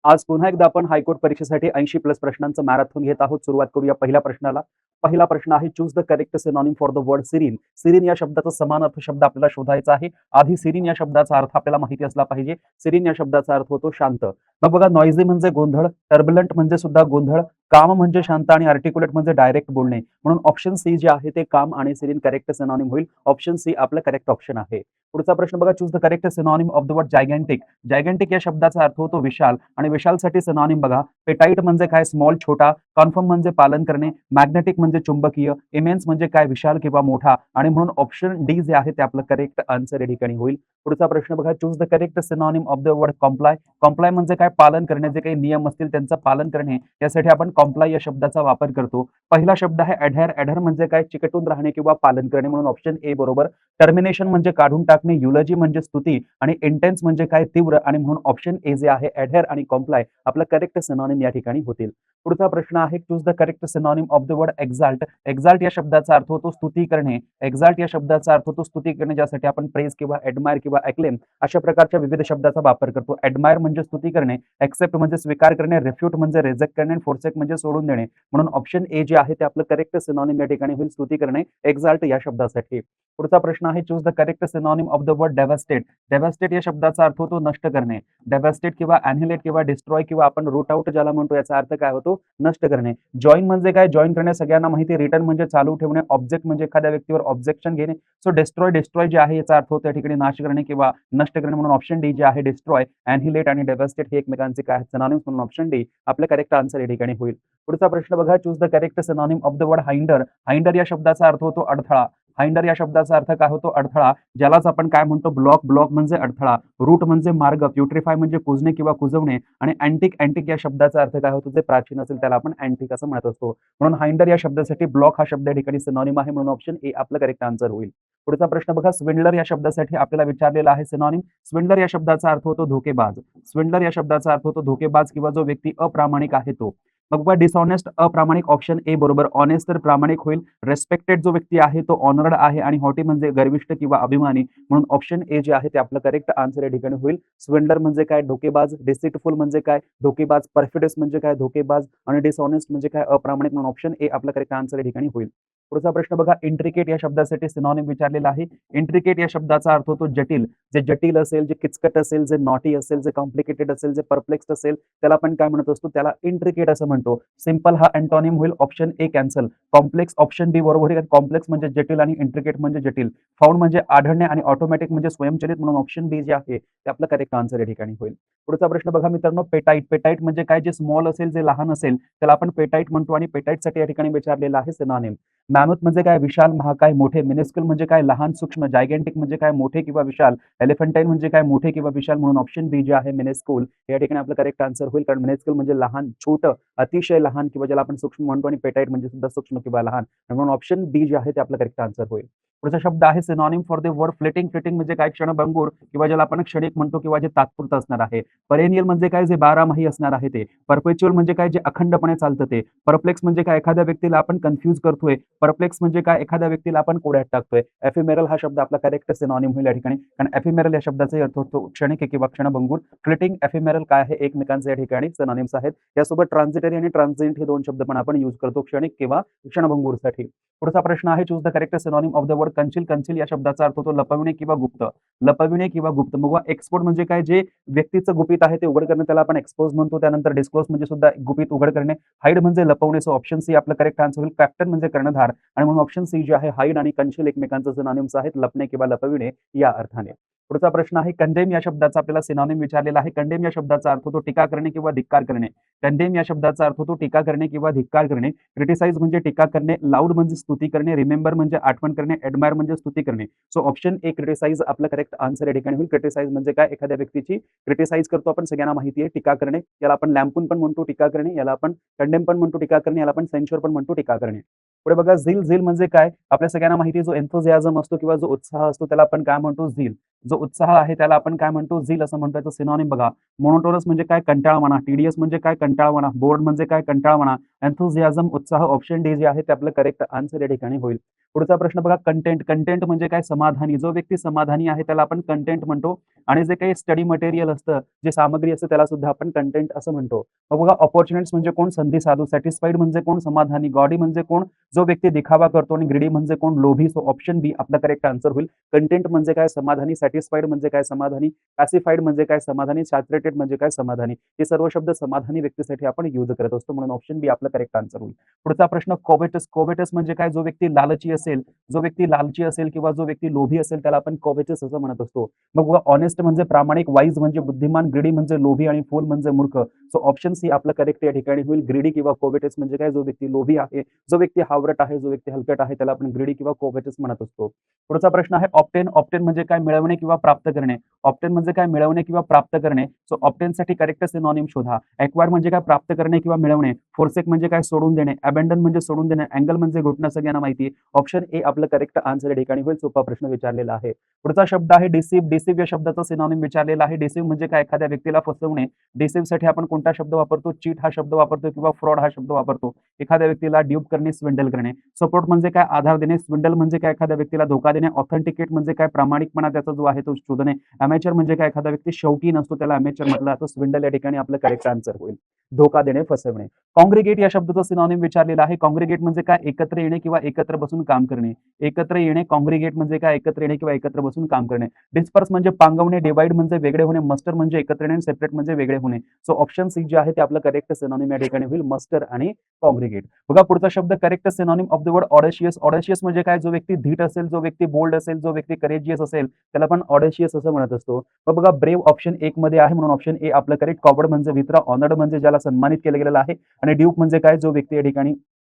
आज पुन्हा एकदा आपण हायकोर्ट परीक्षेसाठी 80+ प्रश्नांचं मॅरेथॉन घेत आहोत. सुरुवात करूया पहिल्या प्रश्नाला. पहिला प्रश्न आहे choose the correct synonym for the word serene. Serene या शब्दाचा समानार्थी शब्द आपल्याला शोधायचा आहे. आधी सिरीन या शब्दाचा अर्थ आपल्याला माहिती असला पाहिजे. सिरीन या शब्दाचा अर्थ होतो शांत. मग बघा नॉइझी म्हणजे गोंधळ, टर्ब्युलंट म्हणजे सुद्धा गोंधळ, काम म्हणजे शांत आणि आर्टिक्युलेट म्हणजे डायरेक्ट बोलणे. म्हणून ऑप्शन सी जे आहे ते काम आणि सिरीन करेक्ट सिनोनिम होईल. ऑप्शन सी आपलं करेक्ट ऑप्शन आहे. पुढचा प्रश्न बघा choose the correct synonym of the word gigantic. Gigantic या शब्दाचा अर्थ होतो विशाल आणि विशालसाठी सिनोनिम बघा. पेटाईट म्हणजे काय स्मॉल छोटा, कन्फर्म म्हणजे पालन करणे, मॅग्नेटिक म्हणजे चुंबकीय, इमेन्स म्हणजे काय विशाल किंवा मोठा आणि म्हणून ऑप्शन डी जे आहे ते आपलं करेक्ट आन्सर या ठिकाणी होईल. पुढचा प्रश्न बघा choose the correct synonym of the word comply. Comply म्हणजे काय पालन करणे, जे काही नियम असतील त्यांचं पालन करणे, यासाठी आपण कॉम्प्लाय या शब्दाचा वापर करतो. पहिला शब्द आहे ॲडहेर. ॲडहेर म्हणजे काय चिकटून राहणे किंवा पालन करणे म्हणून ऑप्शन ए बरोबर. टर्मिनेशन म्हणजे काढून टाकणे, युलॉजी म्हणजे स्तुती आणि इंटेन्स म्हणजे काय तीव्र आणि म्हणून ऑप्शन ए जे आहे ॲडहेर आणि कॉम्प्लाय आपलं करेक्ट सिनोनिम या ठिकाणी होतील. पुढचा प्रश्न आहे choose the correct synonym of the word exalt. Exalt या शब्दाचा अर्थ होतो स्तुती करणे. एक्झाल्ट या शब्दाचा अर्थ होतो स्तुती करणे, ज्यासाठी आपण प्रेज किंवा ॲडमायर किंवा ॲक्लेम अशा प्रकारच्या विविध शब्दाचा वापर करतो. ॲडमायर म्हणजे स्तुती करणे, ॲक्सेप्ट म्हणजे स्वीकार करणे, रिफ्यूट म्हणजे रिजेक्ट करणे, फोरसेक म्हणजे सोडून देणे. म्हणून ऑप्शन ए जे आहे ते आपलं करेक्ट सिनोनिम या ठिकाणी होईल स्तुती करणे एक्झाल्ट या शब्दासाठी. पुढचा प्रश्न आहे choose the correct synonym of the word devastate. Devastate या शब्दाचा अर्थ होतो नष्ट करणे. डेव्हस्टेट किंवा अॅनिहिलेट किंवा डिस्ट्रॉय किंवा आपण रूट आउट ज्याला म्हणतो याचा अर्थ काय होतो नष्ट करणे. जॉईन म्हणजे काय जॉईन करणे सगळ्यांना माहिती. रिटर्न म्हणजे चालू ठेवणे. ऑब्जेक्ट म्हणजे एखाद्या व्यक्तीवर ऑब्जेक्शन घेणे. सो डिस्ट्रॉय डिस्ट्रॉय जे आहे याचा अर्थ होतो या ठिकाणी नाश करणे किंवा नष्ट करणे म्हणून ऑप्शन डी जे आहे डिस्ट्रॉय, अॅनिहिलेट आणि डेव्हस्टेट हे एकमेकांचे काय सिनोनिम्स म्हणून ऑप्शन डी आपलं करेक्ट आन्सर या ठिकाणी होईल. पुढचा प्रश्न बघा choose the correct synonym of the word hinder. Hinder या शब्दाचा अर्थ होतो अडथळा. हाइंडर या शब्दाचा अर्थ काय होतो अडथळा, ज्यालाच आपण काय म्हणतो ब्लॉक. ब्लॉक म्हणजे अडथळा. रूट म्हणजे मार्ग, प्युट्रिफाय म्हणजे कुजणे किंवा कुजवणे आणि अँटिक. अँटिक या शब्दाचा अर्थ काय होतो जे प्राचीन असेल त्याला आपण अँटिक असं म्हणत असतो. म्हणून हाइंडर या शब्दासाठी ब्लॉक हा शब्द या ठिकाणी सिनोनिम आहे म्हणून ऑप्शन ए आपलं करेक्ट आन्सर होईल. पुढचा प्रश्न बघा स्विंडलर या शब्दासाठी आपल्याला विचारलेला आहे सिनोनिम. स्विंडलर या शब्दाचा अर्थ होतो धोकेबाज. स्विंडलर या शब्दाचा अर्थ होतो धोकेबाज किंवा जो व्यक्ती अप्रामाणिक आहे तो. मग बघा डिसऑनेस्ट अप्रामाणिक ऑप्शन ए बरोबर. ऑनेस्ट तर प्रामाणिक होईल. रेस्पेक्टेड जो व्यक्ती आहे तो ऑनर्ड आहे आणि हॉटी म्हणजे गर्विष्ठ किंवा अभिमानी म्हणून ऑप्शन ए जे आहे ते आपलं करेक्ट आन्सर या ठिकाणी होईल. स्विंडलर म्हणजे काय धोकेबाज, डिसिटफुल म्हणजे काय धोकेबाज, परफिडस म्हणजे काय धोकेबाज आणि डिसऑनेस्ट म्हणजे काय अप्रामाणिक म्हणून ऑप्शन ए आपलं करेक्ट आन्सर या ठिकाणी होईल. पुढचा प्रश्न बघा इंट्रिकेट या शब्दासाठी सिनोनिम विचारलेला आहे. इंट्रिकेट या शब्दाचा अर्थ होतो जटिल. जे जटिल असेल, जे किचकट असेल, जे नॉटी असेल, जे कॉम्प्लिकेटेड असेल, जे परप्लेक्स्ड असेल त्याला आपण काय म्हणत असतो त्याला इंट्रिकेट असं म्हणतो. सिंपल हा अँटोनिम होईल option A cancel. Complex option B बरोबर आहे. कॉम्प्लेक्स म्हणजे जटिल आणि इंट्रिकेट म्हणजे जटिल. फाउंड म्हणजे आढळणे आणि ऑटोमॅटिक म्हणजे स्वयंचलित म्हणून ऑप्शन बी जे आहे ते आपलं करेक्ट आन्सर या ठिकाणी होईल. पुढचा प्रश्न बघा मित्रांनो पेटाईट. पेटाईट म्हणजे काय जे स्मॉल असेल, जे लहान असेल त्याला आपण पेटाईट म्हणतो आणि पेटाईटसाठी या ठिकाणी विचारलेला आहे सिनोनिम. मॅमथ म्हणजे काय विशाल, महाकाय, मोठे. मिनिस्कल म्हणजे काय लहान सूक्ष्म. जायगॅन्टिक म्हणजे काय मोठे किंवा विशाल. एलिफंटाईन म्हणजे काय मोठे किंवा विशाल म्हणून ऑप्शन बी जे आहे मिनिस्कूल या ठिकाणी आपलं करेक्ट आन्सर होईल. कारण मिनिस्कल म्हणजे लहान, छोटं, अतिशय लहान किंवा ज्याला आपण सूक्ष्म म्हणतो आणि पेटाईट म्हणजे सुद्धा सूक्ष्म किंवा लहान म्हणून ऑप्शन बी जे आहे ते आपलं करेक्ट आन्सर होईल. पुढचा शब्द आहे synonym for the word flitting. Flitting म्हणजे काय क्षणभंगूर किंवा ज्याला आपण क्षणिक म्हणतो किंवा जे तात्पुरतं असणार आहे. पेरेनियल म्हणजे काय जे बारामाही असणार आहे ते. परपेच्युअल म्हणजे काय जे अखंडपणे चालतं ते. परप्लेक्स म्हणजे काय एखाद्या व्यक्तीला आपण कन्फ्यूज करतोय. परप्लेक्स म्हणजे काय एखाद्या व्यक्तीला आपण कोड्यात टाकतोय. एफिमेरल हा शब्द आपला करेक्ट सिनोनिम होईल या ठिकाणी. कारण एफिमेरल या शब्दाचा अर्थ होतो क्षणिक किंवा क्षणभंगूर. फ्लिटिंग, एफिमेरल काय आहे एकमेकांचे या ठिकाणी सिनोनिम्स आहेत. यासोबत ट्रान्झिटरी आणि ट्रान्झिएंट हे दोन शब्द पण आपण यूज करतो क्षणिक किंवा क्षणभंगूरसाठी. पुढचा प्रश्न आहे choose the correct synonym of the word conceal. Conceal या शब्दाचा अर्थ होतो लपविणे किंवा गुप्त. लपविणे किंवा गुप्त. मग एक्सपोर्ट म्हणजे काय जे व्यक्तीचं गुपित आहे ते उघड करणे त्याला आपण एक्सपोज म्हणतो. त्यानंतर डिस्क्लोज म्हणजे सुद्धा गुपित उघड करणे. हाईड म्हणजे लपवणे. सो ऑप्शन सी आपलं करेक्ट आन्सर होईल. कॅप्टन म्हणजे कर्णधार आणि म्हणून ऑप्शन सी जे आहे हाईड आणि कंसील एकमेकांचे सिनोनिम्स आहेत लपणे किंवा लपविणे या अर्थाने. पुढचा प्रश्न आहे कंडेम या शब्दाचा आपल्याला सिनोनिम विचारलेला आहे. कंडेम या शब्दाचा अर्थ होतो टीका करणे किंवा धिक्कार करणे. कंडेम या शब्दाचा अर्थ होतो टीका करणे किंवा धिक्कार करणे. क्रिटिसाइज म्हणजे टीका करणे. लाऊड म्हणजे स्तुती करणे. रिमेंबर म्हणजे आठवण करणे. ॲडमायर म्हणजे स्तुती करणे. सो ऑप्शन ए क्रिटिसाइज आपलं करेक्ट आन्सर या ठिकाणी होईल. क्रिटिसाइज म्हणजे काय एखाद्या व्यक्तीची क्रिटिसाइज करतो आपण सगळ्यांना माहिती आहे. टीका करणे याला आपण लॅम्पून पण म्हणतो टीका करणे. याला आपण कंडेम पण म्हणतो टीका करणे. याला आपण सेन्शर पण म्हणतो टीका करणे. पुढे बघा झील. झील म्हणजे काय आपल्या सगळ्यांना माहिती आहे जो एन्थुझियाझम असतो किंवा जो उत्साह असतो त्याला आपण काय म्हणतो झील. जो उत्साह आहे त्याला आपण काय म्हणतो झील असं म्हणतो. याचं सिनोनिम बघा मोनोटोनस म्हणजे काय कंटाळवाणा. टीडीएस म्हणजे काय कंटाळवाणा. बोर्ड म्हणजे काय कंटाळवाणा. एन्थुसियाझम उत्साह ऑप्शन डी जे आहे ते आपलं करेक्ट आन्सर या ठिकाणी होईल. पुढचा प्रश्न बघा कंटेंट. कंटेंट म्हणजे काय? समाधानी. जो व्यक्ती समाधानी आहे त्याला आपण कंटेंट म्हणतो आणि जे काही स्टडी मटेरियल असतं, जे सामग्री असते त्याला सुद्धा आपण कंटेंट असं म्हणतो. मग बघा अपॉर्च्युनिटीज म्हणजे कोण? संधी साधू. सॅटिस्फाईड म्हणजे कोण? समाधानी. गॉडी म्हणजे कोण? जो व्यक्ती दिखावा करतो आणि ग्रीडी म्हणजे कोण? लोभी. सो ऑप्शन बी आपला करेक्ट आन्सर होईल. कंटेंट म्हणजे काय? समाधानी. सॅटिस्फाईड म्हणजे काय? समाधानी. पॅसिफाईड म्हणजे काय? समाधानी. सॅच्युरेटेड म्हणजे काय? समाधानी. हे सर्व शब्द समाधानी व्यक्तीसाठी आपण यूज करत असतो म्हणून ऑप्शन बी आपला करेक्ट आन्सर होईल. पुढचा प्रश्न कोवेटस. कोवेटस म्हणजे काय? जो व्यक्ती लालची असेल, जो व्यक्ती लालची असेल किंवा जो व्यक्ती लोभी असेल त्याला आपण कोवेटस असं म्हणत असतो. मग बघा ऑनेस्ट म्हणजे प्रामाणिक, वाईज म्हणजे बुद्धिमान, ग्रीडी म्हणजे लोभी आणि फूल म्हणजे मूर्ख. सो ऑप्शन सी आपलं करेक्ट या ठिकाणी होईल. ग्रीडी किंवा कोवेटस म्हणजे काय? जो व्यक्ती लोभी आहे, जो व्यक्ती हावरट आहे, जो व्यक्ती हलकट आहे त्याला आपण ग्रीडी किंवा कोवेटस म्हणत असतो. पुढचा प्रश्न आहे ऑप्टेन. ऑप्टेन म्हणजे काय? मिळवणे किंवा प्राप्त करणे. ऑप्टेन म्हणजे काय? मिळवणे किंवा प्राप्त करणे. सो ऑप्टेनसाठी करेक्ट सिनोनिम शोधा. एक्वायर म्हणजे काय? प्राप्त करणे किंवा मिळवणे. फोरसेक म्हणजे काय? सोडून देणे. अबॅन्डन म्हणजे सोडून देणे. अँगल म्हणजे घुटणं सगळ्यांना माहिती आहे. ऑप्शन ए आपलं करेक्ट आन्सर या ठिकाणी होईल. सोपा प्रश्न विचारलेला आहे. पुढचा शब्द आहे डिसीव्ह. डिसीव्ह या शब्दाचा सिनोनिम विचारलेला आहे. डिसीव्ह म्हणजे काय? एखाद्या व्यक्तीला फसवणे. डिसीव्हसाठी आपण कोणता शब्द वापरतो? चीट हा शब्द वापरतो किंवा फ्रॉड हा शब्द वापरतो. एखाद्या व्यक्तीला ड्यूप करणे, स्विंडल करणे. सपोर्ट म्हणजे काय? आधार देणे. स्विंडल म्हणजे काय? एखाद्या व्यक्तीला धोका देणे. ऑथेंटिकेट म्हणजे काय? प्रामाणिकपणा त्याचा जो आहे तो शोधणे. अमॅचर म्हणजे काय? एखादा व्यक्ती शौकीन असतो त्याला अमॅचर म्हटलं जातं. स्विंडल या ठिकाणी आपलं करेक्ट आन्सर होईल. धोका देणे, फसवणे. कॉंग्रिगेट या शब्दाचा सिनोनिम विचारलेला आहे. कॉंग्रिगेट म्हणजे काय? एकत्र येणे किंवा एकत्र बसून काम करणे. एकत्र येणे. कॉंग्रिगेट म्हणजे काय? एकत्र येणे किंवा एकत्र बसून काम करणे. डिस्पर्स म्हणजे पांगवणे. डिवाइड म्हणजे वेगळे होणे. मस्टर म्हणजे एकत्र येणे. सेपरेट म्हणजे वेगळे होणे. सो ऑप्शन सी जे आहे ते आपलं करेक्ट सिनोनिम या ठिकाणी होईल. मस्टर आणि कॉंग्रिगेट. बघा पुढचा शब्द correct synonym of the word audacious. Audacious म्हणजे काय? जो व्यक्ती धीट असेल, जो व्यक्ती बोल्ड असेल, जो व्यक्ती करेजियस असेल त्याला आपण ऑडेशियस असं म्हणत असतो. मग बघा ब्रेव ऑप्शन एक मध्ये आहे म्हणून ऑप्शन ए आपलं करेक्ट. कॉवर्ड म्हणजे वित्रा. ऑनर्ड म्हणजे ज्याला सन्मानित केलं गेलेलं आहे आणि ड्यूक म्हणजे काय? जो व्यक्ती या ठिकाणी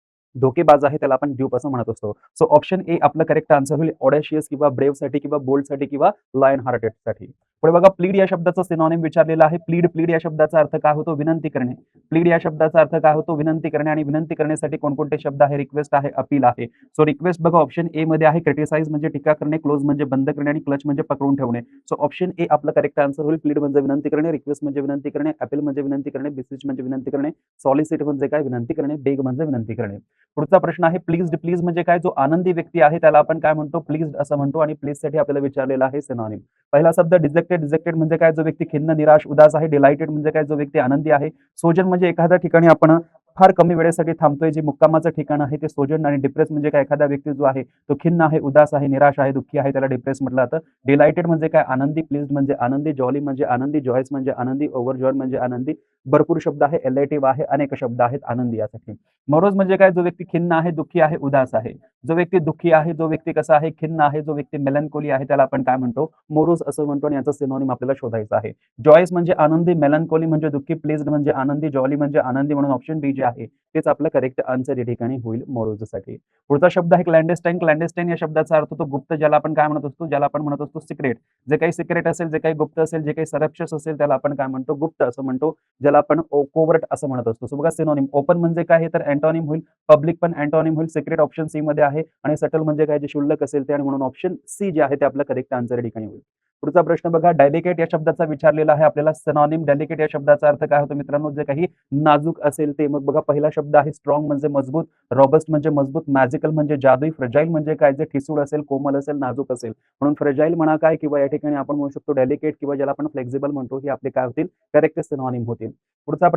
धोकेबाज आहे त्याला आपण ड्यूप असं म्हणत असतो. सो ऑप्शन ए आपलं करेक्ट आन्सर होईल. ऑडेशियस किंवा ब्रेव्हसाठी किंवा बोल्डसाठी किंवा लायन हार्टेडसाठी. पुढे बघा प्लीड या शब्दाचा सिनोनिम विचारलेला आहे. प्लीड. प्लीड या शब्दाचा अर्थ काय होतो? विनंती करणे. प्लीड या शब्दाचा अर्थ काय होतो? विनंती करणे आणि विनंती करण्यासाठी कोणकोणते शब्द आहे? रिक्वेस्ट आहे, अपील आहे. सो रिक्वेस्ट बघा ऑप्शन ए मध्ये आहे. क्रिटिसाइज म्हणजे टीका करणे, क्लोज म्हणजे बंद करणे आणि क्लच म्हणजे पकडून ठेवणे. सो ऑप्शन ए आपलं करेक्ट आन्सर होईल. प्लीड म्हणजे विनंती करणे, रिक्वेस्ट म्हणजे विनंती करणे, अपील म्हणजे विनंती करणे, बिसिज म्हणजे विनंती करणे, सॉलिसिट म्हणजे काय? विनंती करणे, बेग म्हणजे विनंती करणे. पुढचा प्रश्न आहे प्लीज्ड. प्लीज म्हणजे काय? जो आनंदी व्यक्ती आहे त्याला आपण काय म्हणतो? प्लीज्ड असं म्हणतो आणि प्लीजसाठी आपल्याला विचारलेला आहे सिनोनिम. पहिला शब्द डिजेक्टेड. डिजेक्टेड म्हणजे काय? जो व्यक्ती खिन्न, निराश, उदास आहे. डिलाइटेड म्हणजे काय? जो व्यक्ती आनंदी आहे. सोजन म्हणजे एखाद्या ठिकाणी आपण फार कमी वेळेसाठी थांबतोय, जे मुक्कामाचं ठिकाण आहे ते सोजन. आणि डिप्रेस म्हणजे काय? एखादा व्यक्ती जो आहे तो खिन्न आहे, उदास आहे, निराश आहे, दुःखी आहे त्याला डिप्रेस म्हटलं जातं. डिलाइटेड म्हणजे काय? आनंदी. प्लीज्ड म्हणजे आनंदी. जॉली म्हणजे आनंदी. जॉयस म्हणजे आनंदी. ओव्हरजॉय म्हणजे आनंदी. भरपूर शब्द आहे. एलेटिव्ह आहे. अनेक शब्द आहेत आनंदी यासाठी. मरोज म्हणजे काय? जो व्यक्ती खिन्न आहे, दुःखी आहे, उदास आहे. जो व्यक्ती दुःखी आहे, जो व्यक्ती कसा आहे? खिन्न आहे, जो व्यक्ती मेलनकोली आहे त्याला आपण काय म्हणतो? मोरोज असं म्हणतो आणि याचा सिनोनिम आपल्याला शोधायचा आहे. जॉयस म्हणजे आनंदी, मेलनकोली म्हणजे दुःखी, प्लीज्ड म्हणजे आनंदी, जॉली म्हणजे आनंदी म्हणून ऑप्शन बी जे आहे तेच आपलं करेक्ट आन्सर या ठिकाणी होईल मोरोजसाठी. पुढचा शब्द आहे क्लॅन्डेस्टाईन. क्लॅन्डेस्टाईन या शब्दाचा अर्थ होतो गुप्त, ज्याला आपण काय म्हणत असतो? ज्याला आपण म्हणत असतो सिक्रेट. जे काही सिक्रेट असेल, जे काही गुप्त असेल, जे काही सरप्शस असेल त्याला आपण काय म्हणतो? गुप्त असं म्हणतो, ज्याला आपण कोवर्ट असं म्हणत असतो. सो बघा सिनोनिम. ओपन म्हणजे काय? हे तर अँटोनिम होईल. पब्लिक पण अँटोनिम होईल. सिक्रेट ऑप्शन सी मध्ये आहे आणि सटल म्हणजे काय? जे क्षुल्लक असेल ते आणि म्हणून ऑप्शन सी जे आहे ते आपलं करेक्ट आन्सर या ठिकाणी होईल. पुढचा प्रश्न बघा डेलिकेट या शब्दाचा विचारलेला आहे आपल्याला. सिनोनिम. डेलिकेट या शब्दाचा अर्थ काय होतो मित्रांनो? जे काही नाजूक असेल ते. मग बघा पहिला शब्द आहे स्ट्रॉंग म्हणजे मजबूत, रॉबस्ट म्हणजे मजबूत, मॅजिकल म्हणजे जादुई, फ्रजाईल म्हणजे काय? जे ठिसूळ असेल, कोमल असेल, नाजूक असेल. म्हणून फ्रजाईल म्हणा काय किंवा या ठिकाणी आपण म्हणू शकतो डेलिकेट किंवा ज्याला आपण फ्लेक्झिबल म्हणतो हे आपले काय होतील? करेक्ट सिनोनिम होतील. पुढचा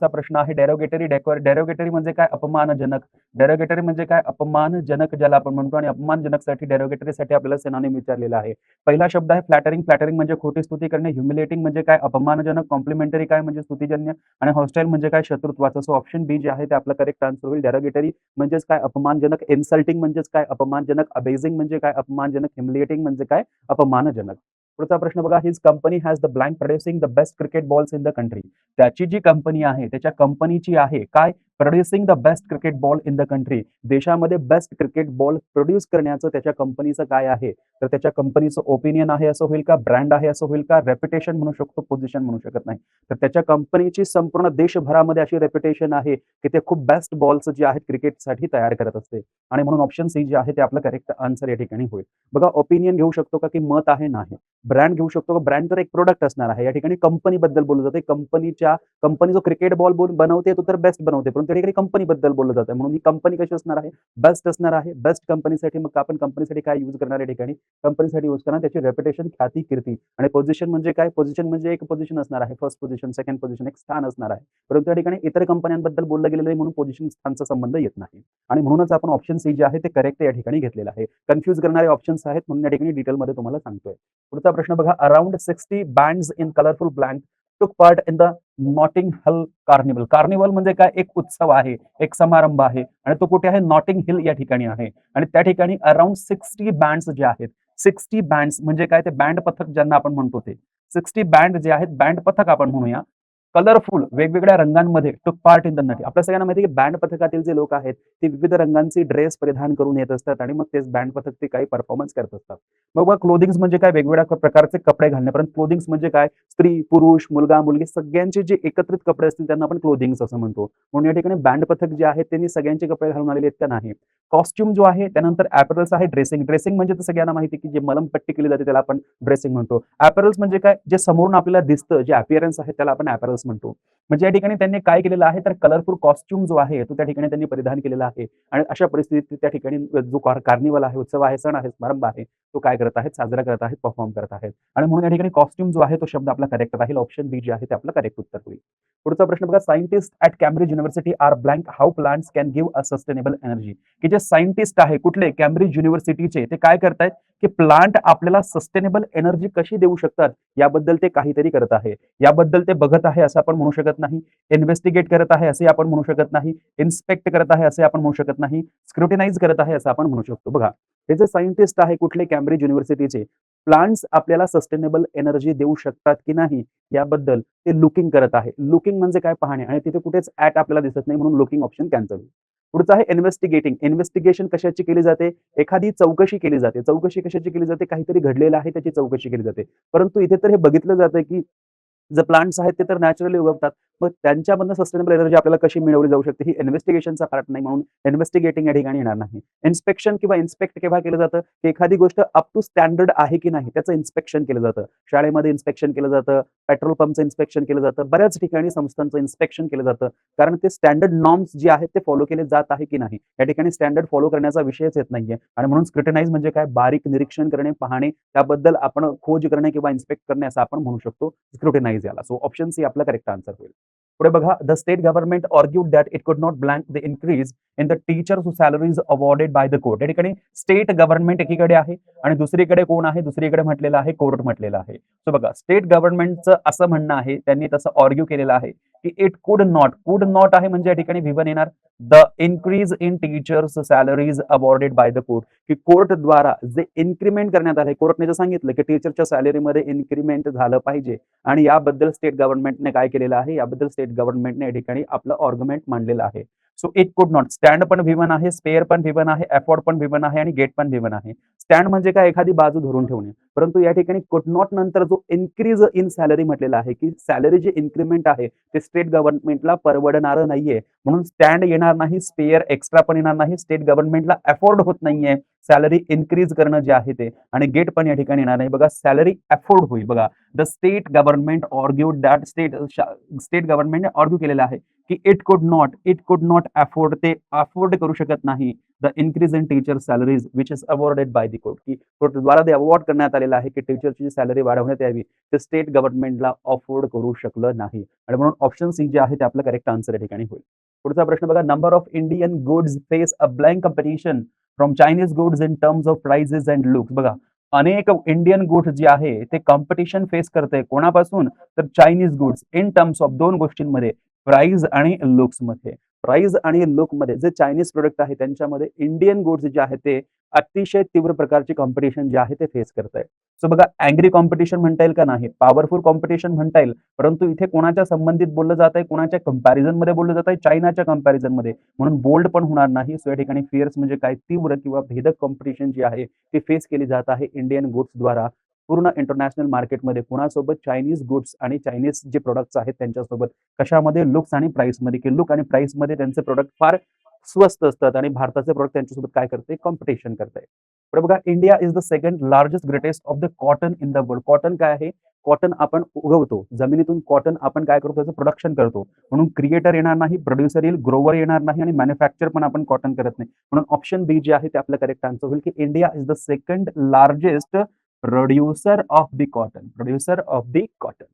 प्रश्न आहे डेरोगेटरी. डेरोगेटरी म्हणजे काय? अपमानजनक. डेरोगेटरी म्हणजे काय? अपमानजनक ज्याला आपण म्हणतो आणि अपमानजनकसाठी डेरोगेटरीसाठी आपल्याला सिनोनिम विचारलेला आहे. पहिला शब्द आहे फ्लॅटरिंग. फ्लॅटरिंग म्हणजे खोटी स्तुती करणे. ह्युमिलेटिंग म्हणजे काय? अपमानजनक. कॉम्प्लिमेंटरी काय? म्हणजे स्तुतीजन्य. आणि हॉस्टाईल म्हणजे काय? शत्रुत्वाचं. सो ऑप्शन बी जे आहे ते आपलं करेक्ट आन्सर होईल. डेरोगेटरी म्हणजेच काय? अपमानजनक. इन्सल्टिंग म्हणजेच काय? अपमानजनक. अबेझिंग म्हणजे काय? अपमानजनक. ह्युमिलेटिंग म्हणजे काय? अपमानजनक. पुढचा प्रश्न बघा his company has the blank producing the best cricket balls in the country. त्याची जी कंपनी आहे त्याच्या कंपनीची आहे काय? Producing the best cricket ball in the country. देशामध्ये बेस्ट क्रिकेट बॉल प्रोड्यूस करण्याचं त्याच्या कंपनीचं काय आहे? तर त्याच्या कंपनीचं ओपिनियन आहे असं होईल का? ब्रँड आहे असं होईल का? रेप्युटेशन म्हणू शकतो, पोझिशन म्हणू शकत नाही. तर त्याच्या कंपनीची संपूर्ण देशभरामध्ये अशी रेप्युटेशन आहे की ते खूप बेस्ट बॉल्स जे आहेत क्रिकेटसाठी तयार करत असते आणि म्हणून ऑप्शन सी जे आहे ते आपलं करेक्ट आन्सर या ठिकाणी होईल. बघा ओपिनियन घेऊ शकतो का की मत आहे? नाही. ब्रँड घेऊ शकतो का? ब्रँड तर एक प्रोडक्ट असणार आहे. या ठिकाणी कंपनीबद्दल बोललं जाते. कंपनी जो क्रिकेट बॉल बनवते तो तर बेस्ट बनवते, परंतु परंतु या ठिकाणी कंपनीबद्दल बोललं जातं म्हणून ही कंपनी कशी असणार आहे, बेस्ट असणार आहे. बेस्ट कंपनीसाठी मग आपण कंपनीसाठी काय यूज करणार या ठिकाणी, कंपनीसाठी यूज करणार त्याची रेप्युटेशन, ख्याती, कीर्ती. आणि पोझिशन म्हणजे काय, पोझिशन म्हणजे एक पोझिशन असणार आहे, फर्स्ट पोझिशन, सेकंड पोझिशन, एक स्थान असणार आहे. परंतु या ठिकाणी इतर कंपन्यांबद्दल बोललं गेलेलं आहे म्हणून पोझिशन स्थानचा संबंध येत नाही. आणि म्हणूनच आपण ऑप्शन सी जे आहे ते करेक्ट या ठिकाणी घेतलेलं आहे. कन्फ्यूज करणारे ऑप्शन्स आहेत म्हणून या ठिकाणी डिटेलमध्ये तुम्हाला सांगतोय. पुढचा प्रश्न बघा, around 60 bands in colourful blank took part in the Notting Hill carnival. Carnival म्हणजे काय, एक उत्सव आहे, एक समारंभ आहे आणि तो कुठे आहे, नॉटिंग हिल या ठिकाणी आहे. आणि त्या ठिकाणी अराउंड 60 बँड्स जे आहेत, 60 बँड्स म्हणजे काय, ते बँड पथक ज्यांना आपण म्हणतो ते 60 बँड जे आहेत, बँड पथक आपण म्हणूया, कलरफुल वेगवेगळ्या रंगांमध्ये टूक पार्ट इन द नटी. आपल्या सगळ्यांना माहिती आहे की बँड पथकातील जे लोक आहेत ते विविध रंगांचे ड्रेस परिधान करून येत असतात आणि मग तेच बँड पथक ते काही परफॉर्मन्स करत असतात. मग क्लोथिंग्स म्हणजे काय, वेगवेगळ्या प्रकारचे कपडे घालणे. परंतु क्लोथिंग्स म्हणजे काय, स्त्री, पुरुष, मुलगा, मुलगी सगळ्यांचे जे एकत्रित कपडे असतील त्यांना आपण क्लोथिंग्स असं म्हणतो. म्हणून या ठिकाणी बँड पथक जे आहेत त्यांनी सगळ्यांचे कपडे घालून आलेले आहेत का, नाही. कॉस्ट्युम जो आहे त्यानंतर ॲपरल्स आहे, ड्रेसिंग. ड्रेसिंग म्हणजे तर सगळ्यांना माहिती आहे की जे मलमपट्टी केली जाते त्याला आपण ड्रेसिंग म्हणतो. ॲपरल्स म्हणजे काय, जे समोरून आपल्याला दिसतं, जे अपीअरन्स आहे त्याला आपण ॲपरल्स म्हणतो. म्हणजे या ठिकाणी त्यांनी काय केलेलं आहे, तर कलरफुल कॉस्ट्युम जो आहे तो त्या ठिकाणी त्यांनी परिधान केलेला आहे. आणि अशा परिस्थितीत त्या ठिकाणी जो कार्निवल आहे, उत्सव आहे, सण आहे, समारंभ आहे, तो काय करत आहेत, साजरा करत आहेत, परफॉर्म करत आहेत. आणि म्हणून या ठिकाणी कॉस्ट्युम जो आहे तो शब्द आपला करेक्ट राहील. ऑप्शन बी जे आहे ते आपलं करेक्ट उत्तर होईल. पुढचा प्रश्न बघा, scientist at Cambridge university are blank how plants can give a sustainable energy. की जे सायंटिस्ट आहे कुठले, कॅम्ब्रिज युनिव्हर्सिटीचे, ते काय करतायत की प्लांट आपल्याला सस्टेनेबल एनर्जी कशी देऊ शकतात याबद्दल ते काहीतरी करत आहे. याबद्दल ते बघत आहे असं आपण म्हणू शकत नाही. इन्व्हेस्टिगेट करत आहे असे आपण म्हणू शकत नाही. इन्स्पेक्ट करत आहे असे आपण म्हणू शकत नाही. स्क्रुटिनाइज करत आहे असं आपण म्हणू शकतो. बघा, हे जे सायंटिस्ट आहे कुठले, कॅम्ब्रिज युनिव्हर्सिटीचे, प्लांट्स आपल्याला सस्टेनेबल एनर्जी देऊ शकतात की नाही याबद्दल ते लुकिंग करत आहे. लुकिंग म्हणजे काय, पाहणे. आणि तिथे कुठेच ॲट आपल्याला दिसत नाही म्हणून लुकिंग ऑप्शन कॅन्सल होईल. पुढचं आहे इन्व्हेस्टिगेटिंग. इन्व्हेस्टिगेशन कशाची केली जाते, एखादी चौकशी केली जाते. चौकशी कशाची केली जाते, काहीतरी घडलेलं आहे त्याची चौकशी केली जाते. परंतु इथे तर हे बघितलं जातं की जे प्लांट्स आहेत ते तर नॅचरली उगवतात. मग त्यांच्यामधनं सस्टेनेबल एनर्जी आपल्याला कशी मिळवली जाऊ शकते, ही इन्व्हेस्टिगेशनचा पार्ट नाही म्हणून इन्व्हेस्टिगेटिंग या ठिकाणी येणार नाही. इन्स्पेक्शन किंवा इन्स्पेक्ट केव्हा केलं जातं, की एखादी गोष्ट अप टू स्टँडर्ड आहे की नाही त्याचं इन्स्पेक्शन केलं जातं. शाळेमध्ये इन्स्पेक्शन केलं जातं, पेट्रोल पंपचं इन्स्पेक्शन केलं जातं, बऱ्याच ठिकाणी संस्थांचं इन्स्पेक्शन केलं जातं. कारण ते स्टँडर्ड नॉर्म्स जे आहेत ते फॉलो केले जात आहे की नाही. या ठिकाणी स्टँडर्ड फॉलो करण्याचा विषयच येत नाहीये. आणि म्हणून स्क्रुटिनाइज म्हणजे काय, बारीक निरीक्षण करणे, पाहणे, त्याबद्दल आपण खोज करणे किंवा इन्स्पेक्ट करणे असं आपण म्हणू शकतो स्क्रुटिनाइज याला. सो ऑप्शन सी आपला करेक्ट आन्सर होईल. पुढे बघा, the state government argued that it could not blank the increase in the teachers salaries awarded by the court. या ठिकाणी स्टेट गव्हर्नमेंट एकीकडे आहे आणि दुसरीकडे कोण आहे, दुसरीकडे म्हटलेलं आहे कोर्ट म्हटलेलं आहे. सो बघा, स्टेट गव्हर्नमेंटचं असं म्हणणं आहे, त्यांनी तसं आर्ग्यू केलेलं आहे की इट कुड नॉट आहे म्हणजे या ठिकाणी विवन येणार, the increase in teachers salaries awarded by the court, की कोर्टद्वारा जे इन्क्रीमेंट करण्यात आले, कोर्टने जे सांगितलं की टीचरच्या सॅलरीमध्ये इन्क्रीमेंट झालं पाहिजे आणि याबद्दल स्टेट गव्हर्नमेंटने काय केलेलं आहे, याबद्दल स्टेट गव्हर्नमेंटने या ठिकाणी आपलं आर्ग्युमेंट मांडलेलं आहे. So it could not, stand पण विवन आहे, स्पेअर पण विवन आहे, अफोर्ड पण विवन आहे आणि गेट पण विवन आहे. स्टँड म्हणजे काय, एखादी बाजू धरून ठेवणे. परंतु या ठिकाणी कुड नॉट नंतर जो इन्क्रीज इन सॅलरी म्हटलेला आहे की सॅलरी जे इन्क्रीमेंट आहे ते स्टेट गव्हर्नमेंटला परवडणारं नाहीये म्हणून स्टँड येणार नाही, स्पेअर एक्स्ट्रा पण येणार नाही, स्टेट गव्हर्नमेंटला अफोर्ड होत नाहीये सॅलरी इन्क्रीज करणं जे आहे ते, आणि गेट पण या ठिकाणी येणार नाही. बघा, सॅलरी अफोर्ड होईल. बघा, the state government argued that state गव्हर्नमेंटने आर्ग्यू केलेलं आहे की इट कुड नॉट अफोर्ड, ते अफोर्ड करू शकत नाही the increase in teacher salaries which is awarded by the court, की कोर्टद्वारा ते अवॉर्ड करण्यात आलेलं आहे की टीचरची सॅलरी वाढवण्यात यावी, ते स्टेट गव्हर्नमेंटला अफोर्ड करू शकलं नाही. आणि म्हणून ऑप्शन सी जे आहे ते आपलं करेक्ट आन्सर या ठिकाणी होईल. पुढचा प्रश्न बघा, number of Indian goods face a blank competition from Chinese goods in terms of prices and looks. बघा, अनेक इंडियन गुड्स जे आहे ते कॉम्पिटिशन फेस करते कोणापासून, तर Chinese goods in terms of दोन गोष्टींमध्ये, प्राइस आणि लुक्स मध्ये. प्राइस आणि लुक मध्ये जे चायनीज प्रोडक्ट आहे त्यांच्यामध्ये इंडियन गुड्स जे आहे ते अतिशय तीव्र प्रकारची कॉम्पिटिशन जे आहे ते फेस करत आहे. सो बघा, अँग्री कॉम्पिटिशन म्हणता येईल का, नाही. पॉवरफुल कॉम्पिटिशन म्हणता येईल, परंतु इथे कोणाच्या संबंधित बोललं जात आहे, कोणाच्या कंपॅरिझन मध्ये बोललं जात आहे, चायनाच्या कंपॅरिझन मध्ये, म्हणून बोल्ड पण होणार नाही. सो या ठिकाणी फिअर्स म्हणजे काय, तीव्र किंवा भेदक कॉम्पिटिशन जी आहे ती फेस केली जात आहे इंडियन गुड्स द्वारा पूर्ण इंटरनॅशनल मार्केटमध्ये. कुणासोबत, चायनीज गुड्स आणि चायनीज जे प्रोडक्ट्स आहेत त्यांच्यासोबत. कशामध्ये, लुक्स आणि प्राइसमध्ये, की लुक आणि प्राइसमध्ये त्यांचे प्रोडक्ट फार स्वस्त असतात आणि भारताचे प्रोडक्ट त्यांच्यासोबत काय करते, कॉम्पिटिशन करते. बघा, India is the second largest greatest of the cotton in the world. Cotton काय आहे, कॉटन आपण उगवतो, जमिनीतून कॉटन आपण काय करतो, त्याचं प्रोडक्शन करतो. म्हणून क्रिएटर येणार नाही, प्रोड्युसर येईल, ग्रोवर येणार नाही आणि मॅन्युफॅक्चर पण आपण कॉटन करत नाही. म्हणून ऑप्शन बी जे आहे ते आपलं करेक्ट आन्सर होईल, की India is the second largest producer of the cotton. Producer of the cotton.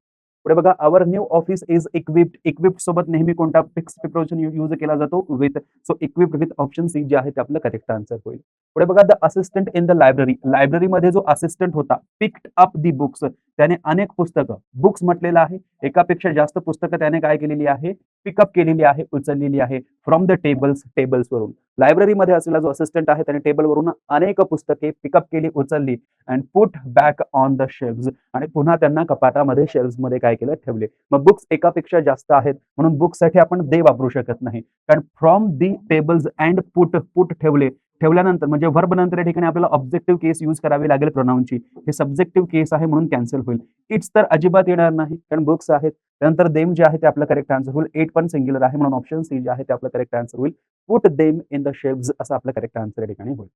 पुढे बघा, our new office is equipped. Equipped सोबत नेहमी कोणता फिक्स प्रिपोजिशन यूज केला जातो? With. So equipped with option C जे आहे ते आपलं करेक्ट आन्सर होईल. पुढे बघा, the assistant in the library. लायब्ररीमध्ये जो असिस्टंट होता, पिक्ड अप दी बुक्स. त्याने अनेक पुस्तकं, बुक्स म्हटलेलं आहे, एकापेक्षा जास्त पुस्तकं त्याने काय केलेली आहे? पिकअप केलेली आहे, उचललेली आहे. फ्रॉम द टेबल्सवरून. लायब्ररीमध्ये असलेला जो असिस्टंट आहे त्याने टेबलवरून अनेक पुस्तके पिकअप केली, उचलली and put back on the shelves. आणि पुन्हा त्यांना कपाटामध्ये शेल्व्समध्ये काय केलं? ठेवले. मग बुक्स एकापेक्षा जास्त आहेत म्हणून बुक्ससाठी आपण दे वापरू शकत नाही, कारण from the tables and put ठेवले. ठेवल्यानंतर म्हणजे व्हर्ब नंतर या ठिकाणी आपल्याला ऑब्जेक्टिव्ह केस यूज करावी लागेल प्रोनाउनची. हे सब्जेक्टिव्ह केस आहे म्हणून कॅन्सल होईल. इट्स तर अजिबात येणार नाही, कारण बुक्स आहेत. त्यानंतर देम जे आहे ते आपलं करेक्ट आन्सर होईल. एट पण सिंग्युलर आहे म्हणून ऑप्शन सी जे आहे ते आपलं करेक्ट आन्सर होईल. Put them in the shelves असं आपलं करेक्ट आन्सर या ठिकाणी होईल.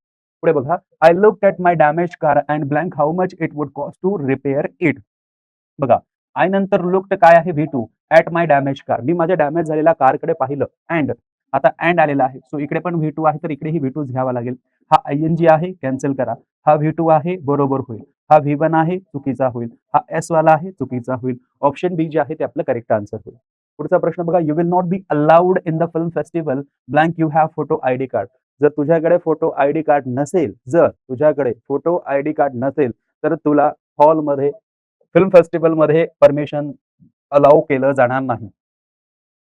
पुढे बघा, I looked at my damage car and blank how much it would cost to repair it. बघा, आय नंतर लुक्ड काय आहे? V2. At my damage car. मी माझ्या डॅमेज झालेल्या कारकडे पाहिलं. अँड आता अँड आलेला आहे, सो इकडे पण V2 आहे, तर इकडेही V2च घ्यावा लागेल. हा ING आहे, कॅन्सल करा. हा V2 आहे, बरोबर होईल. हा V1 आहे, चुकीचा होईल. हा S वाला आहे, चुकीचा होईल. ऑप्शन बी जे आहे ते आपलं करेक्ट आन्सर होईल. पुढचा प्रश्न बघा, you will not be allowed in the film festival blank you have photo ID card. जर तुझ्याकडे फोटो ID कार्ड नसेल, तर तुला हॉलमध्ये, फिल्म फेस्टिवलमध्ये परमिशन अलाउ केलं जाणार नाही.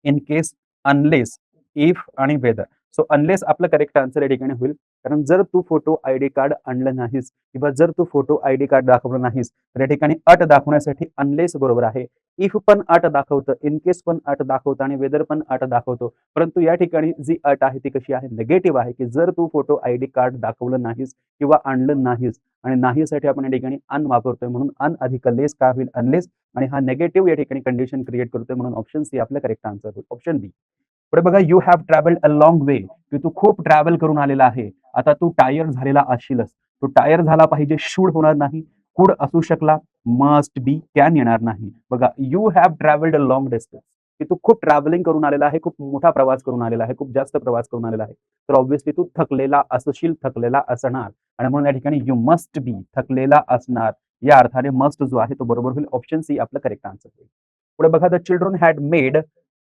इन केस, अनलेस, इफ आणि वेदर. सो अनलेस आपलं करेक्ट आन्सर या ठिकाणी होईल, कारण जर तू फोटो ID कार्ड आणलं नाहीस किंवा जर तू फोटो ID कार्ड दाखवलं नाहीस, तर या ठिकाणी अट दाखवण्यासाठी अनलेस बरोबर आहे. इफ पण अट दाखवतं, इन केस पण अट दाखवतं आणि वेदर पण अट दाखवतो. परंतु या ठिकाणी जी अट आहे ती कशी आहे? निगेटिव्ह आहे, की जर तू फोटो ID कार्ड दाखवलं नाहीस किंवा आणलं नाहीस, आणि नाहीसाठी आपण या ठिकाणी अन वापरतोय म्हणून अन अधिक लेस काय होईल? अनलेस. आणि हा नेगेटिव्ह या ठिकाणी कंडिशन क्रिएट करतोय म्हणून ऑप्शन सी आपलं करेक्ट आन्सर होईल. ऑप्शन बी. पुढे बघा, you have travelled a long वे. की तू खूप ट्रॅव्हल करून आलेला आहे. आता तू टायर झालेला असशीलच. तू टायर झाला पाहिजे, शूड होणार नाही. कुड असू शकला, मस्ट बी, कॅन येणार नाही. बघा, you have travelled a long distance. की तू खूप ट्रॅव्हलिंग करून आलेला आहे, खूप मोठा प्रवास करून आलेला आहे, खूप जास्त प्रवास करून आलेला आहे. तर ऑब्व्हियसली तू थकलेला असशील, थकलेला असणार. आणि म्हणून या ठिकाणी यू मस्ट बी, थकलेला असणार, या अर्थाने मस्ट जो आहे तो बरोबर होईल. ऑप्शन सी आपलं करेक्ट आन्सर होईल. पुढे बघा, the children had made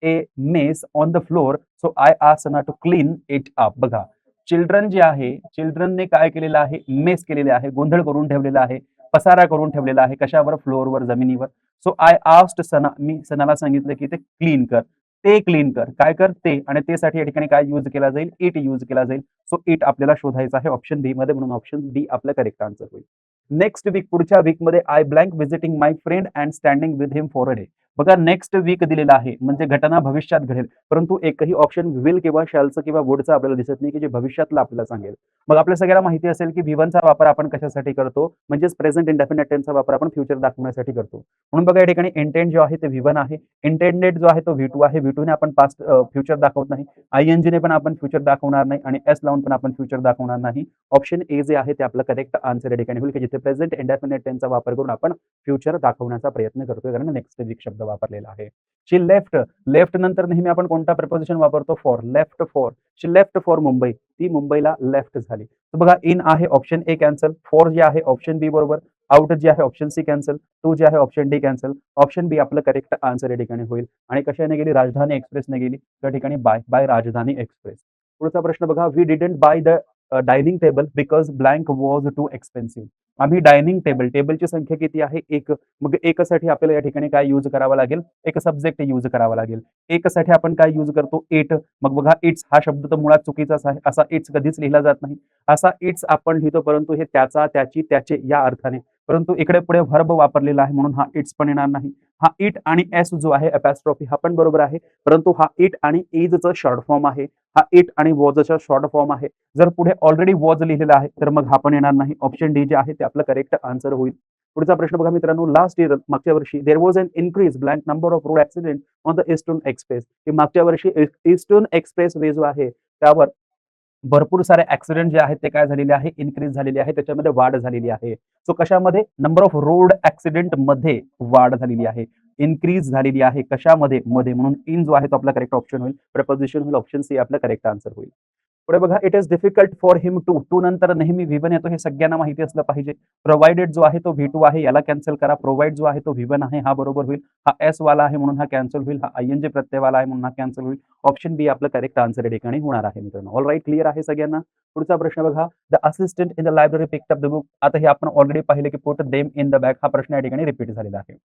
a mess on the floor, so I asked ना टू क्लीन इट अप. बघा, चिल्ड्रन जे आहे, चिल्ड्रनने काय केलेलं आहे? मेस केलेले आहे, गोंधळ करून ठेवलेला आहे, पसारा करून ठेवलेला आहे. कशावर? फ्लोअरवर, जमिनीवर. सो आय आस्क्ड सना, मी सनाला सांगितलं की ते क्लीन कर. ते क्लीन कर. काय कर? ते. आणि ते साठी या ठिकाणी काय यूज केला जाईल? इट यूज केला जाईल. सो इट आपल्याला शोधायचं आहे ऑप्शन बी मध्ये, म्हणून ऑप्शन डी आपलं करेक्ट आन्सर होईल. नेक्स्ट वीक, पुढच्या वीकमध्ये I blank visiting my friend and standing with him for a day. बघा, नेक्स्ट वीक दिलेला आहे म्हणजे घटना भविष्यात घडेल, परंतु एकही ऑप्शन विल किंवा शॅलचं किंवा वुडचं आपल्याला दिसत नाही, की जे भविष्यातलं आपल्याला सांगेल. मग आपल्या सगळ्यांना माहिती असेल की V1चा वापर आपण कशासाठी करतो? म्हणजेच प्रेझेंट इंडेफिनिट टेन्सचा वापर आपण फ्युचर दाखवण्यासाठी करतो. म्हणून बघा, या ठिकाणी इंटेंट जो आहे ते V1 आहे, इंटेंडेड जो आहे तो V2 आहे. V2 ने आपण पास्ट फ्युचर दाखवत नाही, ING ने पण आपण फ्युचर दाखवणार नाही आणि S लावून पण आपण फ्युचर दाखवणार नाही. ऑप्शन ए जे आहे ते आपलं करेक्ट आन्सर या ठिकाणी होईल, की जिथे प्रेझेंट इंडेफिनिट टेन्सचा वापर करून आपण फ्युचर दाखवण्याचा प्रयत्न करतोय, कारण नेक्स्ट वीक शब्द वापरलेला आहे. शी लेफ्ट. लेफ्ट नंतर नेहमी आपण कोणता प्रपोजिशन वापरतो? For. Left for. She left for Mumbai. ती मुंबईला लेफ्ट झाली. तर बघा, इन आहे ऑप्शन ए कॅन्सल, फॉर जे आहे ऑप्शन बी बरोबर, आउट जे आहे ऑप्शन सी कॅन्सल, टू जे आहे ऑप्शन डी कॅन्सल. ऑप्शन बी आपलं करेक्ट आन्सर या ठिकाणी होईल. आणि कशाने गेली? राजधानी एक्सप्रेसने गेली. त्या ठिकाणी बाय राजधानी एक्सप्रेस. पुढचा प्रश्न बघा, we didn't buy the dining table because blank was too expensive. आम्ही डायनिंग टेबल, टेबलची संख्या किती आहे? एक. मग एकसाठी आपल्याला या ठिकाणी काय यूज करावा लागेल? एक सब्जेक्ट यूज करावा लागेल. एकसाठी आपण काय यूज करतो? इट. मग बघा, इट्स हा शब्द तर मुळात चुकीचाच आहे. असा इट्स कधीच लिहिला जात नाही. असा इट्स आपण लिहितो, परंतु हे त्याचा, त्याची, त्याचे या अर्थाने. परंतु इकडे पुढे व्हर्ब वापरलेला आहे म्हणून हा इट्स पण येणार नाही. हा इट आणि एस जो आहे अपॅस्ट्रॉफी, हा पण बरोबर आहे, परंतु हा इट आणि इजचं शॉर्ट फॉर्म आहे. हा इट आणि वॉजचा शॉर्ट फॉर्म आहे. जर पुढे ऑलरेडी वॉज लिहिलेला आहे तर मग हा पण येणार नाही. ऑप्शन डी जे आहे ते आपलं करेक्ट आन्सर होईल. पुढचा प्रश्न बघा मित्रांनो, लास्ट इयर, मागच्या वर्षी, there was an increase blank number of road accident on the eastern express. की मागच्या वर्षी ईस्टर्न एक्सप्रेस वे जो आहे त्यावर भरपूर सारे ॲक्सिडेंट जे आहेत ते काय झालेले आहे, इन्क्रीज झालेली आहे. त्याच्यामध्ये वाढ झालेली आहे. सो कशामध्ये? नंबर ऑफ रोड ॲक्सिडेंटमध्ये वाढ झालेली आहे. इन्क्रीज झालेली आहे. कशामध्ये? मध्ये. म्हणून इन जो आहे तो आपला करेक्ट ऑप्शन होईल. प्रिपोझिशन होईल. ऑप्शन सी आपला करेक्ट आन्सर होईल. पुढे बघा, it is difficult for him to नंतर नेहमी V1 येतो हे सगळ्यांना माहिती असलं पाहिजे. प्रोव्हाइडेड जो आहे तो V2 आहे, याला कॅन्सल करा. प्रोव्हाइड जो आहे तो V1 आहे, हा बरोबर होईल. हा एस वाला आहे म्हणून हा कॅन्सल होईल. हा ING प्रत्ययवाला आहे म्हणून हा कॅन्सल होईल. ऑप्शन बी आपलं करेक्ट आन्सर या ठिकाणी होणार आहे मित्रांनो. ऑल राईट, क्लिअर आहे सगळ्यांना? पुढचा प्रश्न बघा. The assistant in the library picked up the book. आता हे आपण ऑलरेडी पाहिले की put them in the bag हा प्रश्न या ठिकाणी रिपीट झालेला आहे.